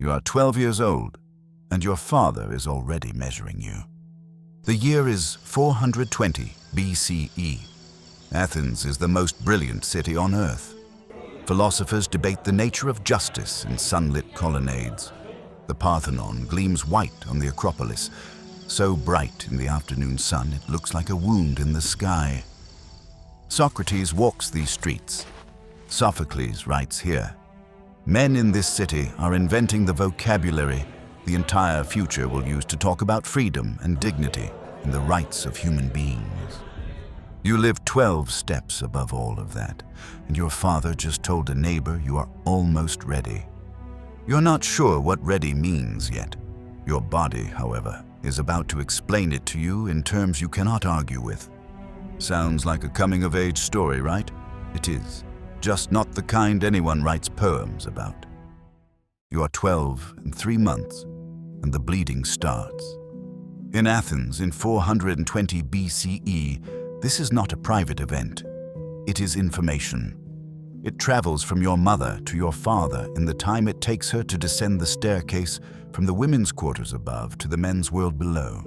You are 12 years old, and your father is already measuring you. The year is 420 BCE. Athens is the most brilliant city on earth. Philosophers debate the nature of justice in sunlit colonnades. The Parthenon gleams white on the Acropolis, so bright in the afternoon sun it looks like a wound in the sky. Socrates walks these streets. Sophocles writes here. Men in this city are inventing the vocabulary the entire future will use to talk about freedom and dignity and the rights of human beings. You live 12 steps above all of that, and your father just told a neighbor you are almost ready. You're not sure what ready means yet. Your body, however, is about to explain it to you in terms you cannot argue with. Sounds like a coming-of-age story, right? It is, just not the kind anyone writes poems about. You are 12 and 3 months, and the bleeding starts. In Athens in 420 BCE, this is not a private event. It is information. It travels from your mother to your father in the time it takes her to descend the staircase from the women's quarters above to the men's world below.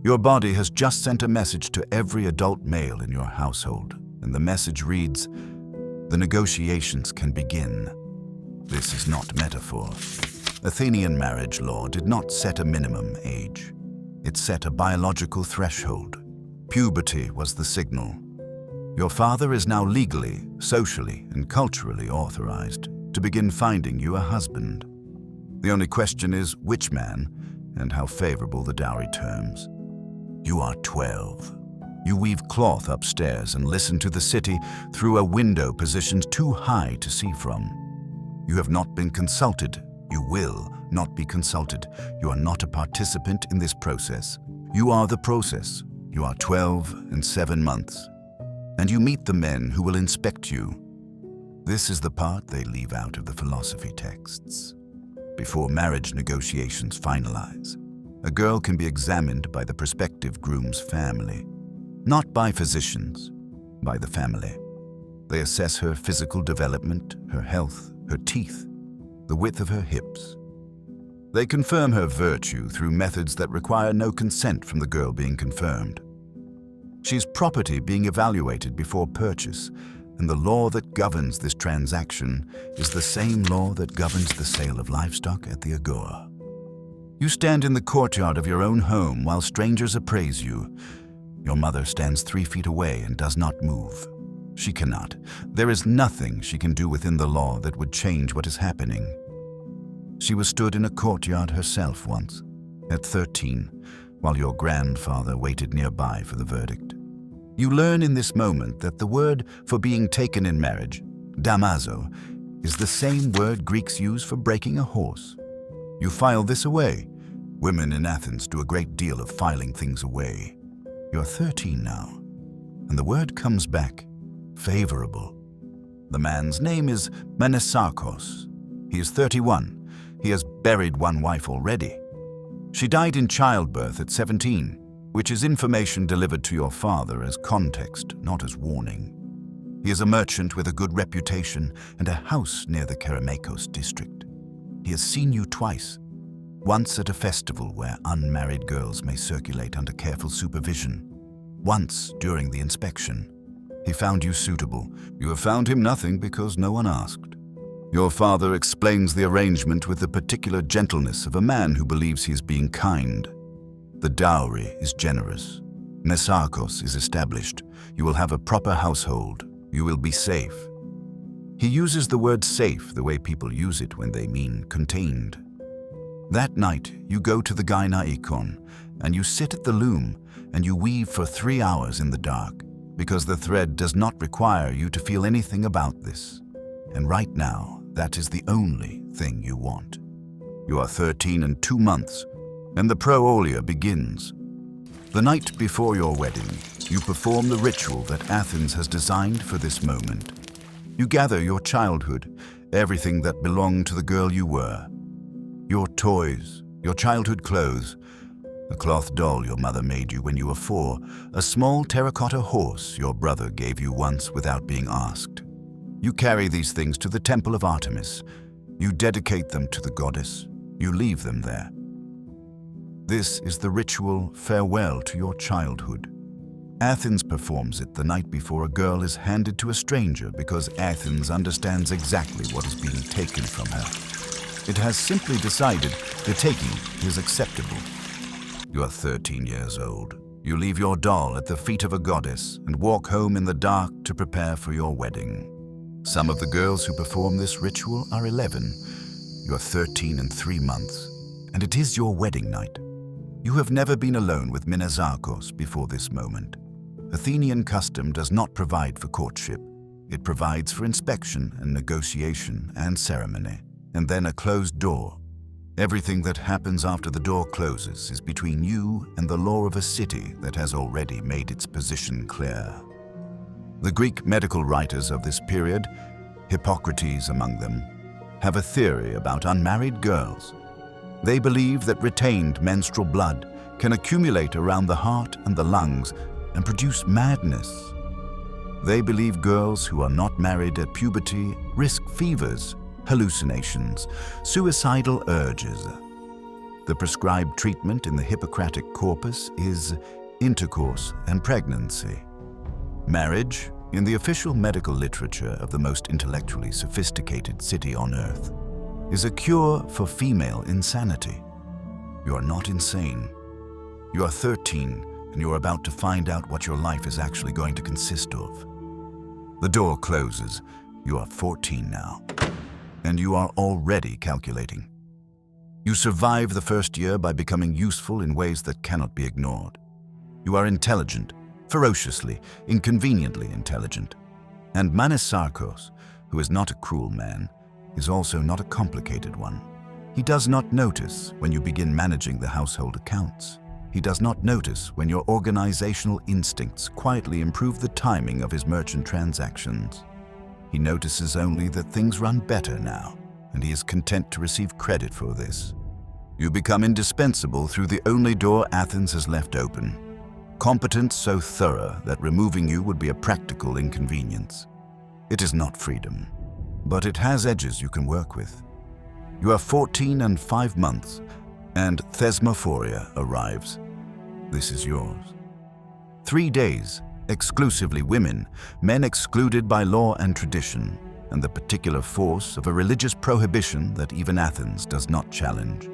Your body has just sent a message to every adult male in your household, and the message reads, "The negotiations can begin." This is not metaphor. Athenian marriage law did not set a minimum age. It set a biological threshold. Puberty was the signal. Your father is now legally, socially, and culturally authorized to begin finding you a husband. The only question is which man and how favorable the dowry terms. You are 12. You weave cloth upstairs and listen to the city through a window positioned too high to see from. You have not been consulted. You will not be consulted. You are not a participant in this process. You are the process. You are 12 and 7 months. And you meet the men who will inspect you. This is the part they leave out of the philosophy texts. Before marriage negotiations finalize, a girl can be examined by the prospective groom's family. Not by physicians, by the family. They assess her physical development, her health, her teeth, the width of her hips. They confirm her virtue through methods that require no consent from the girl being confirmed. She's property being evaluated before purchase, and the law that governs this transaction is the same law that governs the sale of livestock at the agora. You stand in the courtyard of your own home while strangers appraise you. Your mother stands 3 feet away and does not move. She cannot. There is nothing she can do within the law that would change what is happening. She was stood in a courtyard herself once, at 13, while your grandfather waited nearby for the verdict. You learn in this moment that the word for being taken in marriage, damazo, is the same word Greeks use for breaking a horse. You file this away. Women in Athens do a great deal of filing things away. You're 13 now, and the word comes back, favorable. The man's name is Menesarchos. He is 31. He has buried one wife already. She died in childbirth at 17, which is information delivered to your father as context, not as warning. He is a merchant with a good reputation and a house near the Kerameikos district. He has seen you twice. Once at a festival where unmarried girls may circulate under careful supervision. Once during the inspection. He found you suitable. You have found him nothing because no one asked. Your father explains the arrangement with the particular gentleness of a man who believes he is being kind. The dowry is generous. Mesarchos is established. You will have a proper household. You will be safe. He uses the word safe the way people use it when they mean contained. That night, you go to the gynaikon, and you sit at the loom, and you weave for 3 hours in the dark, because the thread does not require you to feel anything about this. And right now, that is the only thing you want. You are 13 and 2 months, and the Proaulia begins. The night before your wedding, you perform the ritual that Athens has designed for this moment. You gather your childhood, everything that belonged to the girl you were. Your toys, your childhood clothes, a cloth doll your mother made you when you were 4, a small terracotta horse your brother gave you once without being asked. You carry these things to the temple of Artemis. You dedicate them to the goddess. You leave them there. This is the ritual farewell to your childhood. Athens performs it the night before a girl is handed to a stranger because Athens understands exactly what is being taken from her. It has simply decided the taking is acceptable. You are 13 years old. You leave your doll at the feet of a goddess and walk home in the dark to prepare for your wedding. Some of the girls who perform this ritual are 11. You are 13 and 3 months, and it is your wedding night. You have never been alone with Minazarkos before this moment. Athenian custom does not provide for courtship. It provides for inspection and negotiation and ceremony, and then a closed door. Everything that happens after the door closes is between you and the law of a city that has already made its position clear. The Greek medical writers of this period, Hippocratic among them, have a theory about unmarried girls. They believe that retained menstrual blood can accumulate around the heart and the lungs and produce madness. They believe girls who are not married at puberty risk fevers, hallucinations, suicidal urges. The prescribed treatment in the Hippocratic corpus is intercourse and pregnancy. Marriage, in the official medical literature of the most intellectually sophisticated city on earth, is a cure for female insanity. You are not insane. You are 13 and you are about to find out what your life is actually going to consist of. The door closes. You are 14 now, and you are already calculating. You survive the first year by becoming useful in ways that cannot be ignored. You are intelligent, ferociously, inconveniently intelligent. And Minazarkos, who is not a cruel man, is also not a complicated one. He does not notice when you begin managing the household accounts. He does not notice when your organizational instincts quietly improve the timing of his merchant transactions. He notices only that things run better now, and he is content to receive credit for this. You become indispensable through the only door Athens has left open. Competence so thorough that removing you would be a practical inconvenience. It is not freedom, but it has edges you can work with. You are 14 and 5 months, and Thesmophoria arrives. This is yours. 3 days, exclusively women, men excluded by law and tradition, and the particular force of a religious prohibition that even Athens does not challenge.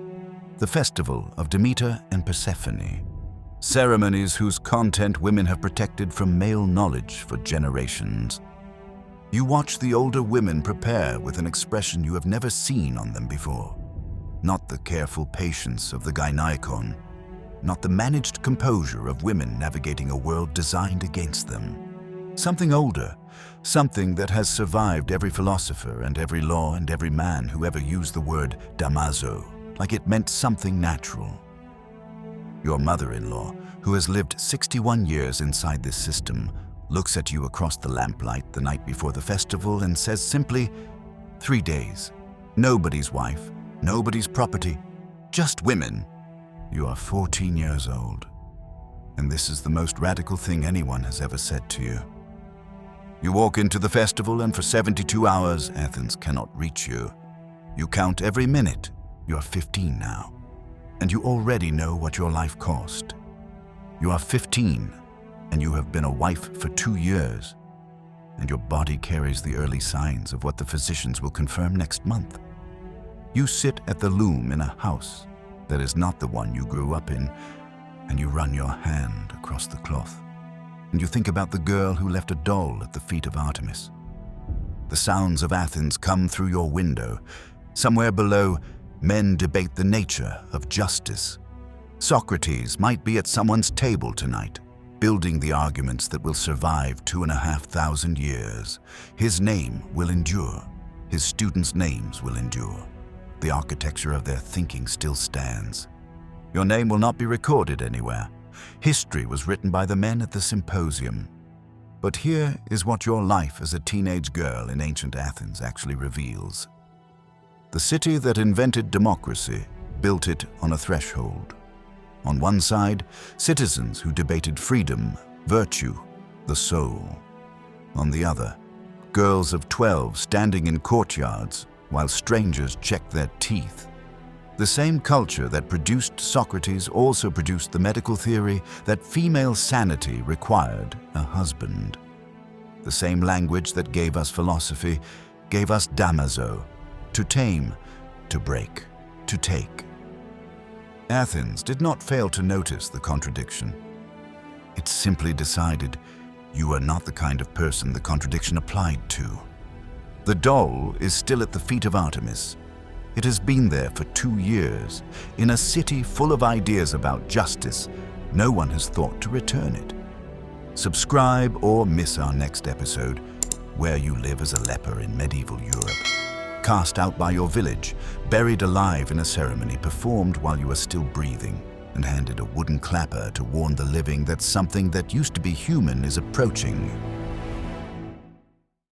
The festival of Demeter and Persephone. Ceremonies whose content women have protected from male knowledge for generations. You watch the older women prepare with an expression you have never seen on them before. Not the careful patience of the gynaikon, not the managed composure of women navigating a world designed against them. Something older, something that has survived every philosopher and every law and every man who ever used the word damazo, like it meant something natural. Your mother-in-law, who has lived 61 years inside this system, looks at you across the lamplight the night before the festival and says simply, 3 days, nobody's wife, nobody's property, just women. You are 14 years old, and this is the most radical thing anyone has ever said to you. You walk into the festival, and for 72 hours, Athens cannot reach you. You count every minute. You are 15 now, and you already know what your life cost. You are 15, and you have been a wife for 2 years, and your body carries the early signs of what the physicians will confirm next month. You sit at the loom in a house that is not the one you grew up in, and you run your hand across the cloth, and you think about the girl who left a doll at the feet of Artemis. The sounds of Athens come through your window. Somewhere below, men debate the nature of justice. Socrates might be at someone's table tonight, building the arguments that will survive 2,500 years. His name will endure. His students' names will endure. The architecture of their thinking still stands. Your name will not be recorded anywhere. History was written by the men at the symposium. But here is what your life as a teenage girl in ancient Athens actually reveals. The city that invented democracy built it on a threshold. On one side, citizens who debated freedom, virtue, the soul. On the other, girls of 12 standing in courtyards, while strangers checked their teeth. The same culture that produced Socrates also produced the medical theory that female sanity required a husband. The same language that gave us philosophy gave us damazo, to tame, to break, to take. Athens did not fail to notice the contradiction. It simply decided you are not the kind of person the contradiction applied to. The doll is still at the feet of Artemis. It has been there for 2 years. In a city full of ideas about justice, no one has thought to return it. Subscribe or miss our next episode, where you live as a leper in medieval Europe, cast out by your village, buried alive in a ceremony performed while you are still breathing, and handed a wooden clapper to warn the living that something that used to be human is approaching.